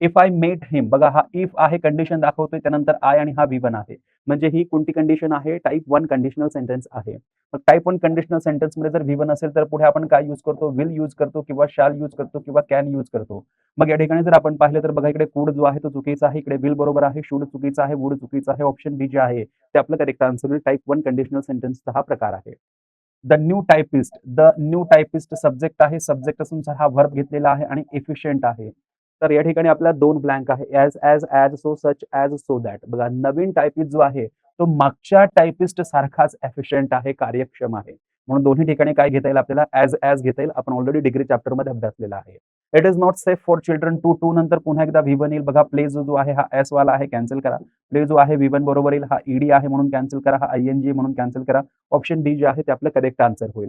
इफ आय मेट हिम, बघा हा इफ आहे, कंडिशन दाखवतोय, त्यानंतर आय आणि हा V1 आहे. म्हणजे ही कोणती कंडिशन आहे? टाइप 1 कंडिशनल सेंटेन्स आहे. मग टाइप 1 कंडिशनल सेंटेन्समध्ये जर V1 असेल तर पुढे आपण काय यूज करतो? विल यूज करतो किंवा शॅल यूज करतो किंवा कॅन यूज करतो. मग या ठिकाणी जर आपण पाहिलं तर बघा, इकडे कुड जो आहे तो चुकीचा आहे, इकडे विल बरोबर आहे, शुड चुकीचा आहे, वुड चुकीचा आहे. ऑप्शन बी जे आहे ते आपलं करेक्ट आन्सर होईल. टाइप 1 कंडिशनल सेंटेन्सचा हा प्रकार आहे. द न्यू टाइपिस्ट सब्जेक्ट आहे. सब्जेक्ट असून हा व्हर्ब घेतलेला आहे आणि एफिशियंट आहे. तर या ठिकाणी आपल्याला 2 ब्लँक आहे. As, so, such, as, so that. बघा, नवीन टाइपिस्ट जो आहे तो मागच्या टाइपिस्ट सारखाच एफिशियंट आहे, कार्यक्षम आहे. म्हणून दोन्ही ठिकाणी काय घेता येईल आपल्याला? ॲज घेता येईल. आपण ऑलरेडी डिग्री चॅप्टरमध्ये अभ्यासलेला आहे. It is not safe for children to नंतर पुन्हा एकदा V1 येईल. बघा, प्ले जो आहे हा एस वाला आहे, कॅन्सल करा. प्ले जो आहे V1 बरोबर येईल. हा ED आहे म्हणून कॅन्सल करा. हा ING म्हणून कॅन्सल करा. ऑप्शन डी जे आहे ते आपलं करेक्ट आन्सर होईल.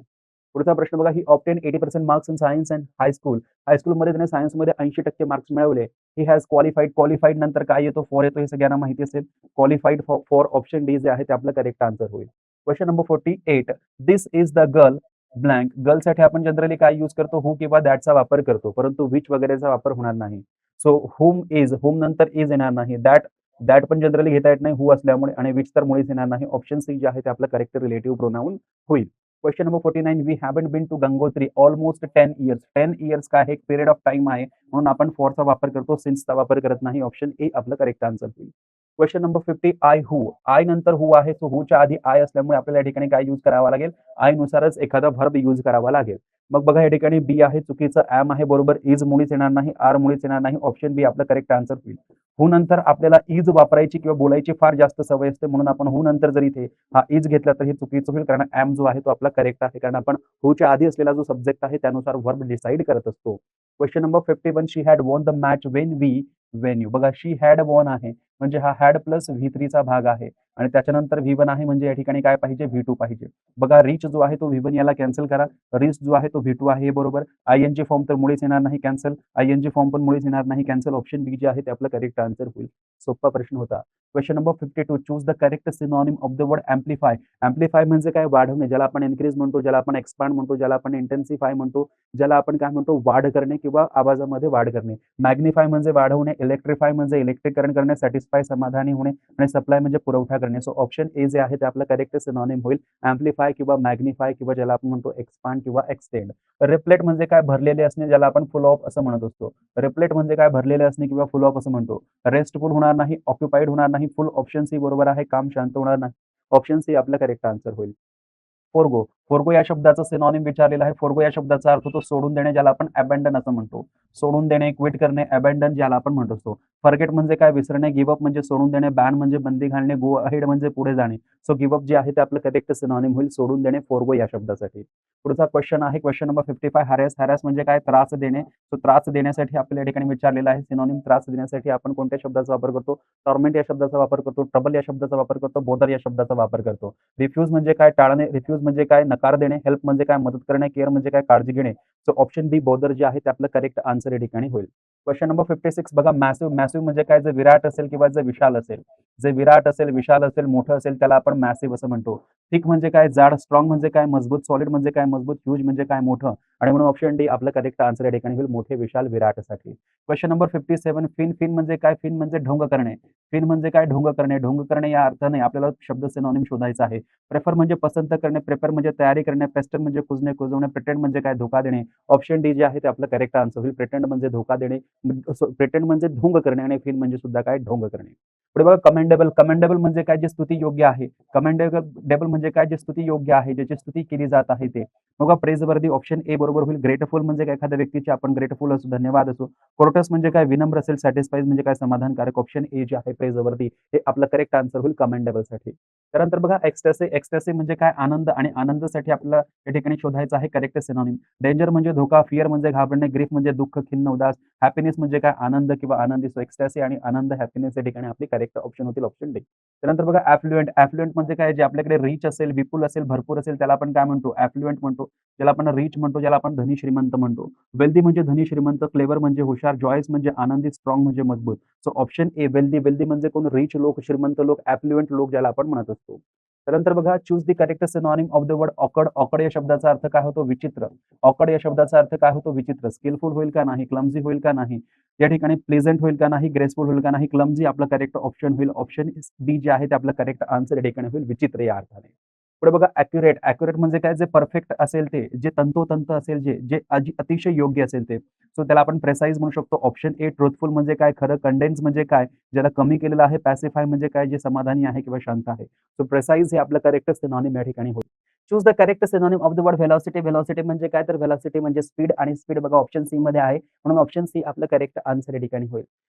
पुढचा प्रश्न बघा. ही obtain 80% marks in science and high school. हायस्कूलमध्ये त्याने सायन्समध्ये 80% मार्क्स मिळवले. ही हॅज क्वालिफाईड नंतर काय येतो? फॉर येतो, हे सगळ्यांना माहिती असेल. Qualified for option D J आहे ते आपलं करेक्ट आन्सर होईल. Question number 48. This is the girl blank. गर्लसाठी आपण जनरली काय यूज करतो? हू किंवा दॅटचा वापर करतो, परंतु विच वगैरेचा वापर होणार नाही. सो होम नंतर इज येणार नाही. दॅट पण जनरली घेता येत नाही हू असल्यामुळे, आणि विच तर मुळीच येणार नाही. ऑप्शन सी जे आहे ते आपलं करेक्ट रिलेटिव्ह प्रोनाउन होईल. Question number 49. We haven't been to Gangotri almost 10 years. 10 years काय आहे? एक पिरियड ऑफ टाइम आहे, म्हणून आपण फॉरचा वापर करतो, सिन्सचा वापर करत नाही. ऑप्शन ए आपलं करेक्ट आन्सर होईल. Question number 50. I who. I नंतर हू आहे, सो हूच्या आधी आय असल्यामुळे आपल्याला या ठिकाणी काय यूज करावा लागेल? आय नुसारच एखादा व्हर्ब यूज करावा लागेल. मग बघा, या ठिकाणी बी आहे चुकीचं, ॲम आहे बरोबर, इज मुळीच येणार नाही, आर मुळीच येणार नाही. ऑप्शन बी आपलं करेक्ट आन्सर होईल. हू नंतर आपल्याला इज वापरायची किंवा बोलायची फार जास्त सवय असते, म्हणून आपण हू नंतर जर इथे हा इज घेतला तर हे चुकीचं होईल, कारण ॲम जो आहे तो आपला करेक्ट आहे, कारण आपण हूच्या आधी असलेला जो सब्जेक्ट आहे त्यानुसार व्हर्ब डिसाईड करत असतो. Question number 51. She had won the match Wien you. बघा, शी हॅड वॉन आहे म्हणजे हा हॅड प्लस V3 चा भाग आहे, आणि त्याच्यानंतर V1 आहे म्हणजे या ठिकाणी काय पाहिजे? V2 पाहिजे. बघा, रिच जो आहे तो V1 याला कॅन्सल करा. रिच जो आहे तो V2 आहे, हे बरोबर. ING फॉर्म तर मुळीच येणार नाही, कॅन्सल. ING फॉर्म पण मुळीच येणार नाही, कॅन्सल. ऑप्शन बी जे आहे ते आपलं करेक्ट आन्सर होईल. सोपा प्रश्न होता. Question number 52. Choose the correct synonym of the word amplify. Amplify म्हणजे काय? वाढवणे, ज्याला आपण इन्क्रीज म्हणतो, ज्याला आपण एक्सपांड म्हणतो, ज्याला आपण इंटेन्सिफाय म्हणतो, ज्याला आपण काय म्हणतो? वाढ करणे किंवा आवाजामध्ये वाढ करणे. मॅग्निफाय म्हणजे वाढवणे, इलेक्ट्रिफाय म्हणजे इलेक्ट्रिकरण करणे, सॅटिस्फाय समाधानी होणे, आणि सप्लाय म्हणजे पुरवठा करणे. सो ऑप्शन ए जे आहे ते आपलं करेक्ट सिनॉनिम होईल. एम्प्लिफाय किंवा मॅग्निफाय किंवा ज्याला आपण म्हणतो एक्सपांड किंवा एक्सटेंड. रिप्लेट म्हणजे काय? भरलेले असणे, ज्याला आपण फुल ऑफ असं म्हणत असतो. रिप्लेट म्हणजे काय? भरलेले असणे किंवा फुल ऑफ असं म्हणतो. रेस्टफुल होणार नाही, ऑक्युपाईड होणार नाही, फुल. ऑप्शन सी बरोबर आहे. काम शांत होणार नाही. ऑप्शन सी आपलं करेक्ट आन्सर होईल. फोरगो. फोरगो या शब्दाचा सिनॉनिम विचारलेला आहे. फोरगो या शब्दाचा अर्थ होतो सोडून देणे, ज्याला आपण अबॅन्डन असं म्हणतो. सोडून देणे, क्विट करणे, अबॅन्डन ज्याला आपण म्हणत असतो. फॉरगेट म्हणजे काय? विसरणे. गिव्ह अप म्हणजे सोडून देणे. बॅन म्हणजे बंदी घालणे. गो अहेड म्हणजे पुढे जाणे. सो गिव्ह अप जे आहे ते आपलं करेक्ट सिनॉनिम होईल सोडून देणे, फोरगो या शब्दासाठी. पुढचा क्वेश्चन आहे क्वेश्चन नंबर 55. हॅरॅस म्हणजे काय? त्रास देणे. सो त्रास देण्यासाठी आपल्या या ठिकाणी विचारलेला आहे सिनॉनिम. त्रास देण्यासाठी आपण कोणत्या शब्दाचा वापर करतो? टॉर्मेंट या शब्दाचा वापर करतो, ट्रबल या शब्दाचा वापर करतो, बोदर या शब्दाचा वापर करतो. रिफ्यूज म्हणजे काय? टाळणे. रिफ्यूज म्हणजे काय? नकार देणे. हेल्प म्हणजे काय? मदत करणे. केअर म्हणजे काय? काळजी घेणे. सो ऑप्शन बी बोदर जे आहे ते आपलं करेक्ट आन्सर या ठिकाणी होईल. Question number 56. बघा, मॅसिव्ह म्हणजे काय? जे विराट असेल किंवा जे विशाल असेल, जे विराट असेल, विशाल असेल, मोठं असेल, त्याला आपण मॅसिव्ह असं म्हणतो. थिक म्हणजे काय? जाड. स्ट्रॉंग म्हणजे काय? मजबूत. सॉलिड म्हणजे काय? मजबूत. ह्यूज म्हणजे काय? मोठं. आणि म्हणून ऑप्शन डी आपलं करेक्ट आन्सर या ठिकाणी होईल, मोठे, विशाल, विराटसाठी. Question number 57. फिन म्हणजे काय? फिन म्हणजे ढोंग करणे. फिन म्हणजे काय? ढोंग करणे. ढोंग करणे या अर्थाने आपल्याला शब्द सिनॉनिम शोधायचा आहे. प्रेफर म्हणजे पसंत करणे. प्रेपर म्हणजे तयारी करणे. पेस्टन म्हणजे कुजणे, कुजवणे. प्रिटेंड म्हणजे काय? धोका देणे. ऑप्शन डी जे आहे ते आपलं करेक्ट आन्सर होईल. प्रिटेंड म्हणजे धोका देणे, प्रिटेंड म्हणजे ढोंग करणे, आणि फिन म्हणजे सुद्धा काय? ढोंग करणे. पुढे बघा कमेंडेबल. कमेंडेबल म्हणजे काय, जे स्तुती योग्य आहे. कमेंडेबल म्हणजे काय, जे स्तुती योग्य आहे, ज्याची स्तुती केली जात आहे ते. बघा प्रेझवर्दी ऑप्शन ए बरोबर होईल. ग्रेटफुल म्हणजे काय, एखाद्या व्यक्तीचे आपण ग्रेटफुल असू, धन्यवाद असू. कोर्टस म्हणजे काय, विनम्र असेल. सॅटिस्फाईड म्हणजे काय, समाधानकारक. ऑप्शन ए जे आहे प्रेझवर्दी हे आपलं करेक्ट आन्सर होईल कमेंडेबलसाठी. त्यानंतर बघा एक्स्टॅसी. एक्स्टॅसी म्हणजे काय, आनंद, आणि आनंदासाठी आपल्याला या ठिकाणी शोधायचं आहे करेक्ट सिनोनिम. डेंजर म्हणजे धोका, फिअर म्हणजे घाबरणे, ग्रीफ म्हणजे दुःख, खिन्न, उदास, हॅपीनेस म्हणजे काय, आनंद किंवा आनंदी. सो एक्स्टॅसी आणि आनंद, हॅपीनेस या ठिकाणी आपली करेक्ट ऑप्शन होतील, ऑप्शन डी. त्यानंतर बघा ॲफ्लुएंट. ॲफ्लुएंट म्हणजे काय, जे आपल्याकडे रिच असेल, विपुल असेल, भरपूर असेल, त्याला आपण काय म्हणतो, ॲफ्लुएंट म्हणतो. ज्याला आपण रिच म्हणतो, ज्याला आपण धनी श्रीमंत म्हणतो. वेल्दी म्हणजे धनी श्रीमंत, क्लेवर म्हणजे हुशार, जॉयस म्हणजे आनंदी, स्ट्रॉंग म्हणजे मजबूत. So option A wealthy. Wealthy म्हणजे कोण, रिच लोक, श्रीमंत लोक, ॲफ्लुएंट लोक ज्याला आपण म्हणत असतो. त्यानंतर बघा choose the correct synonym of the word awkward. Awkward या शब्दाचा अर्थ काय होतो, विचित्र. ऑकवर्ड या शब्दाचा अर्थ काय होतो, विचित्र. स्किलफुल होईल का नाही, क्लमझी होईल का नाही, या ठिकाणी प्लेझंट होईल का नाही, ग्रेसफुल होईल का नाही, क्लमझी आपलं करेक्ट ऑप्शन होईल. ऑप्शन बी जे आहे ते आपलं करेक्ट आन्सर या ठिकाणी होईल, विचित्र या अर्थाने. पुढे बघा ॲक्युरेट. ॲक्युरेट म्हणजे काय, जे परफेक्ट असेल ते, जे तंतोतंत असेल, जे अतिशय योग्य असेल ते. सो त्याला आपण प्रेसाईज म्हणू शकतो. Option A. ट्रुथफुल म्हणजे काय, खरं. कंडेन्स म्हणजे काय, ज्याला कमी केलेलं आहे. पॅसिफाय म्हणजे काय, जे समाधानी आहे किंवा शांत आहे. सो प्रेसाईज हे आपलं करेक्ट सिनोनिम या ठिकाणी होईल. Choose the correct synonym of the word velocity. Velocity म्हणजे काय, तर व्हेलॉसिटी म्हणजे स्पीड, आणि स्पीड बघा ऑप्शन सी मध्ये आहे, म्हणून ऑप्शन सी आपलं करेक्ट आन्सर या ठिकाणी होईल.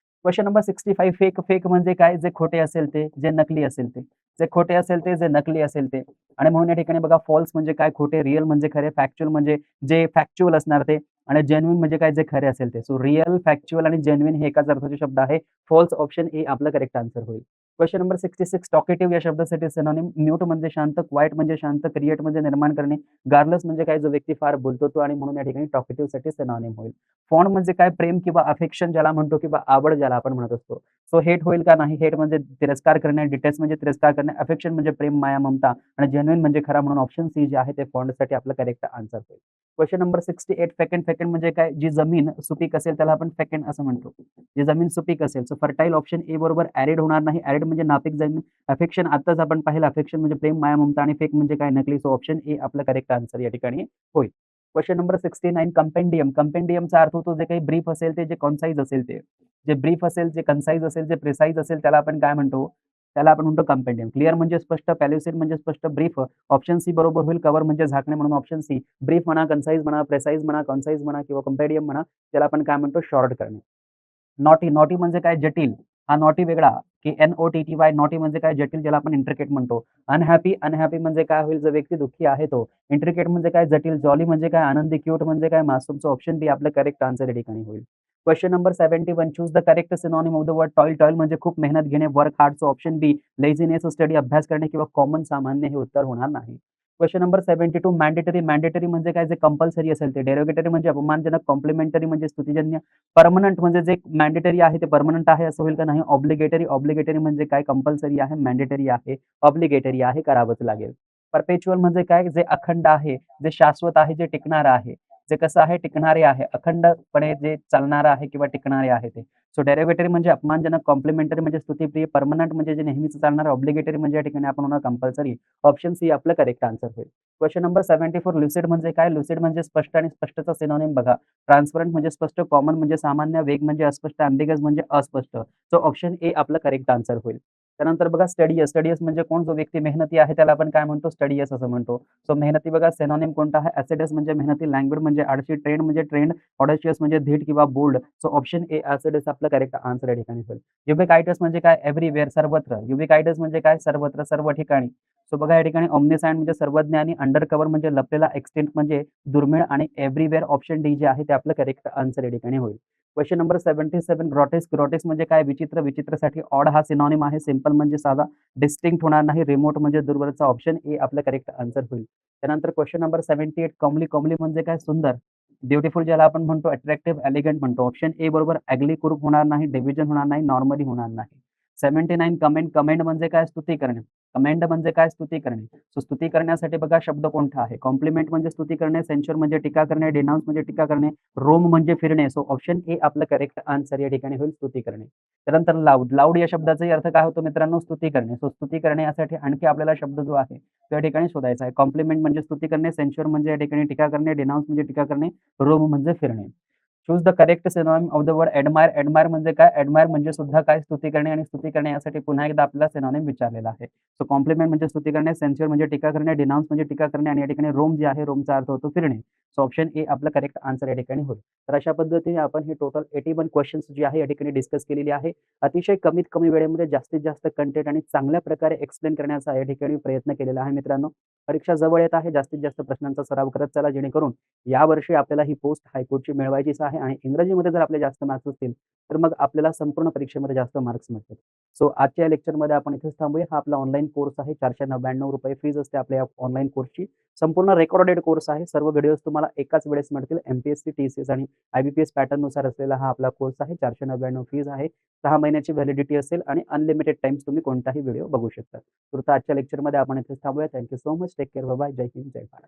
Question number 65. फेक. फेक म्हणजे काय, जे खोटे असेल ते, जे नकली असेल ते. जे खोटे असेल ते, जे नकली असेल ते. आणि म्हणून या ठिकाणी बघा फॉल्स म्हणजे काय, खोटे. रिअल म्हणजे खरे. फॅक्च्युअल म्हणजे जे फॅक्च्युअल असणार ते. आणि जेन्युइन म्हणजे काय, जे खरे असेल ते. सो रिअल, फॅक्च्युअल आणि जेन्युइन हे एकाच अर्थाचे शब्द आहे. फॉल्स ऑप्शन ए आपलं करेक्ट आन्सर होईल. Question number 66. टॉकेटिव्ह या शब्दासाठी सिनोनिम. म्यूट म्हणजे शांत, क्वाइट म्हणजे शांत, क्रिएट म्हणजे निर्माण करणे, गार्लस म्हणजे काय, जो व्यक्ती फार बोलतो तो, आणि म्हणून या ठिकाणी टॉकेटिव्हसाठी सिनोनिम होईल. फॉन्ड म्हणजे काय, प्रेम किंवा अफेक्शन ज्याला म्हणतो, किंवा आवड ज्याला आपण म्हणत असतो. सो हेट होईल का नाही, हेट म्हणजे तिरस्कार करणे, डिटेस्ट म्हणजे तिरस्कार करणे, अफेक्शन म्हणजे प्रेम, माया, ममता, आणि जेन्युइन म्हणजे खरा, म्हणून ऑप्शन सी जे आहे ते फॉन्डसाठी आपलं करेक्ट आन्सर होईल. Question number 68. फेकंड. फेकंड म्हणजे काय, जी जमीन सुपीक असेल त्याला आपण फेकंड असं म्हणतो. जी जमीन सुपीक असेल. सो फर्टाईल ऑप्शन ए बरोबर. ॲरिड होणार नाही. ॲरिड म्हणजे नापीक जमीन. अफेक्शन आत्ताच आपण पाहिलं, अफेक्शन म्हणजे प्रेम, माया, ममता, आणि फेक म्हणजे काय, नकली. सो ऑप्शन ए आपलं करेक्ट आन्सर या ठिकाणी होईल. Question number 69. कंपेंडियम. कंपेंडियमचा अर्थ होतो, जे काही ब्रीफ असेल ते, जे कॉन्साइज असेल ते. जे ब्रीफ असेल, जे कन्साइज असेल, जे प्रिसाईज असेल, त्याला आपण काय म्हणतो, त्याला आपण म्हणतो कंपेंडियम. क्लिअर म्हणजे स्पष्ट, पॅल्युसिड म्हणजे स्पष्ट, ब्रीफ ऑप्शन सी बरोबर होईल. कव्हर म्हणजे झाकणे, म्हणून ऑप्शन सी. ब्रीफ म्हणा, कन्साइज म्हणा, प्रिसाईज म्हणा, कॉन्साइज म्हणा, किंवा कंपेंडियम म्हणा, त्याला आपण काय म्हणतो, शॉर्ट करणे. नॉटी. नॉटी म्हणजे काय, जटिल. हा नॉटी वेगळा, की NOTTY. नॉटी म्हणजे काय, जटिल, ज्याला आपण इंट्रिकेट म्हणतो. अनहॅपी. अनहॅपी म्हणजे काय होईल, जो व्यक्ती दुःखी आहे तो. इंट्रिकेट म्हणजे काय, जटिल. जॉली म्हणजे काय, आनंदी. क्यूट म्हणजे काय, मासूमचं. ऑप्शन डी आपलं करेक्ट आन्सर या ठिकाणी होईल. Question number 71. Choose the correct synonym of the word toil. Toil म्हणजे खूप मेहनत घेणे, work hard. So option B. Laziness, study, अभ्यास करणे, किंवा कॉमन, सामान्य हे उत्तर होणार नाही. Question number 72. मॅन्डेटरी. मॅन्डेटरी म्हणजे काय, जे कंपल्सरी असेल ते. डेरोगेटरी म्हणजे अपमानजनक. कॉम्प्लिमेंटरी म्हणजे स्तुतिजन्य. परमनंट म्हणजे जे मॅन्डेटरी आहे ते परमनंट आहे असं होईल का नाही. ऑब्लिगेटरी. ऑब्लिगेटरी म्हणजे काय, कंपल्सरी आहे, मॅन्डेटरी आहे, ऑब्लिगेटरी आहे, करावंच लागेल. परपेच्युअल म्हणजे काय, जे अखंड आहे, जे शाश्वत आहे, जे टिकणारं आहे. जे कसं आहे, टिकणारे आहे, अखंडपणे जे चालणारं आहे किंवा टिकणारे आहे ते. सो डेरिव्हेटरी म्हणजे अपमानजनक, कॉम्प्लिमेंटरी म्हणजे स्तुतिप्रिय, परमनंट म्हणजे जे नेहमीच चालणारं, ऑब्लिगेटरी म्हणजे या ठिकाणी आपण होणार कंपल्सरी. ऑप्शन सी आपलं करेक्ट आन्सर होईल. Question number 74. लुसिड म्हणजे काय, लुसिड म्हणजे स्पष्ट, आणि स्पष्टचा सिनोनिम बघा. ट्रान्सपरंट म्हणजे स्पष्ट, कॉमन म्हणजे सामान्य, वेग म्हणजे अस्पष्ट, अँबिगस म्हणजे अस्पष्ट. सो ऑप्शन ए आपलं करेक्ट आन्सर होईल. त्यानंतर बघा स्टडियस. स्टडियस म्हणजे कोण, जो व्यक्ती मेहनती आहे त्याला आपण काय म्हणतो, स्टडियस असं म्हणतो. सो मेहनती बघा सिनोनिम कोणता आहे, ॲसिडस म्हणजे मेहनती, लँग्वेड म्हणजे आळशी, ट्रेंड म्हणजे ट्रेंड, ऑडेशियस म्हणजे धीट किंवा बोल्ड. सो ऑप्शन ए ॲसिडस आपलं करेक्ट आन्सर या ठिकाणी होईल. युबिकायटस म्हणजे काय, एव्हरीवेअर, सर्वत्र. युबिकायटस म्हणजे काय, सर्वत्र, सर्व ठिकाणी. सो बघा या ठिकाणी ऑम्निसायंट म्हणजे सर्वज्ञ, आणि अंडर कव्हर म्हणजे लपलेला, एक्सटेंट म्हणजे दुर्मिळ, आणि एव्हरीवेअर ऑप्शन डी जे आहे ते आपलं करेक्ट आन्सर या ठिकाणी होईल. Question number 77. ग्रॉटेस्क. ग्रॉटेस्क म्हणजे काय, विचित्र. विचित्रसाठी ऑड हा सिनोनिम आहे. सिंपल म्हणजे साधा, डिस्टिंक्ट होणार नाही. रिमोट म्हणजे दूरवरचा. ऑप्शन ए आपलं करेक्ट आन्सर होईल. त्यानंतर क्वेश्चन नंबर 78. कमली. कमली म्हणजे काय, सुंदर. ब्युटिफुल ज्याला आपण म्हणतो, अट्रॅक्टिव्ह, एलिगंट म्हणतो. ऑप्शन ए बरोबर. ॲग्ली. कुरूप होणार नाही, डिव्हिजन होणार नाही, नॉर्मली होणार नाही. 79. कमेंट. कमेंट म्हणजे काय, स्तुती करणे. कमेंड म्हणजे काय, स्तुती करणे. सो स्तुती करण्यासाठी बघा शब्द कोणता आहे. कॉम्प्लिमेंट म्हणजे स्तुती करणे, सेन्शर म्हणजे टीका करणे, डिनाउन्स म्हणजे टीका करणे, रोम म्हणजे फिरणे. सो ऑप्शन ए आपलं करेक्ट आन्सर या ठिकाणी होईल, स्तुती करणे. त्यानंतर लाऊड. लाऊड या शब्दाचाही अर्थ काय होतो मित्रांनो, स्तुती करणे. सो स्तुती करणे यासाठी आणखी आपल्याला शब्द जो आहे तो या ठिकाणी शोधायचा आहे. कॉम्प्लिमेंट म्हणजे स्तुती करणे, सेन्शर म्हणजे या ठिकाणी टीका करणे, डिनाउन्स म्हणजे टीका करणे, रोम म्हणजे फिरणे. Choose the correct synonym of the word admire. Admire म्हणजे काय? ॲडमायर म्हणजे सुद्धा काय? स्तुती करणे आणि स्तुती करणे यासाठी पुन्हा एकदा आपल्याला सिनोनिम विचारलेला आहे. सो कॉम्प्लिमेंट म्हणजे स्तुती करणे, सेन्च्युअर म्हणजे टीका करणे, डिनाउन्स म्हणजे टीका करणे आणि या ठिकाणी रोम जे आहे, रोमचा अर्थ होतो फिरणे. सो ऑप्शन ए आपलं करेक्ट आन्सर या ठिकाणी होईल. तर अशा पद्धतीने आपण ही टोटल 81 क्वेशन्स जी आहे या ठिकाणी डिस्कस केलेली आहे. अतिशय कमीत कमी वेळेमध्ये जास्तीत जास्त कंटेंट आणि चांगल्या प्रकारे एक्सप्लेन करण्याचा या ठिकाणी प्रयत्न केलेला आहे मित्रांनो. परीक्षा जवळ येत आहे. जास्तीत जास्त प्रश्नांचा सराव करत चला जेणेकरून यावर्षी आपल्याला ही पोस्ट हायकोर्टची मिळवायचीच आहे आणि इंग्रजीमध्ये जर आपले जास्त मार्क्स असतील, तर मग आपल्याला संपूर्ण परीक्षेमध्ये जास्त मार्क्स मिळतील. सो आजच्या या लेक्चरमध्ये आपण इथेच थांबूया. हा आपला ऑनलाईन कोर्स आहे. ₹499 फीज असते आपल्या या ऑनलाईन कोर्सची. संपूर्ण रेकॉर्डेड कोर्स आहे. सर्व व्हिडिओज तुम्हाला एकाच वेळेस मिळतील. एम-पी-एस-सी, टी-सी-एस आणि आय-बी-पी-एस पॅटर्ननुसार असलेला हा आपला कोर्स आहे. 499 फीज आहे. 6 महिन्याची व्हॅलिडिटी असेल आणि अनलिमिटेड टाईम्स तुम्ही कोणताही व्हिडिओ बघू शकता. तर आजच्या लेक्चरमध्ये आपण इथेच थांबूया. Thank so much. Take care. Bye bye. जय हिंद, जय भारत.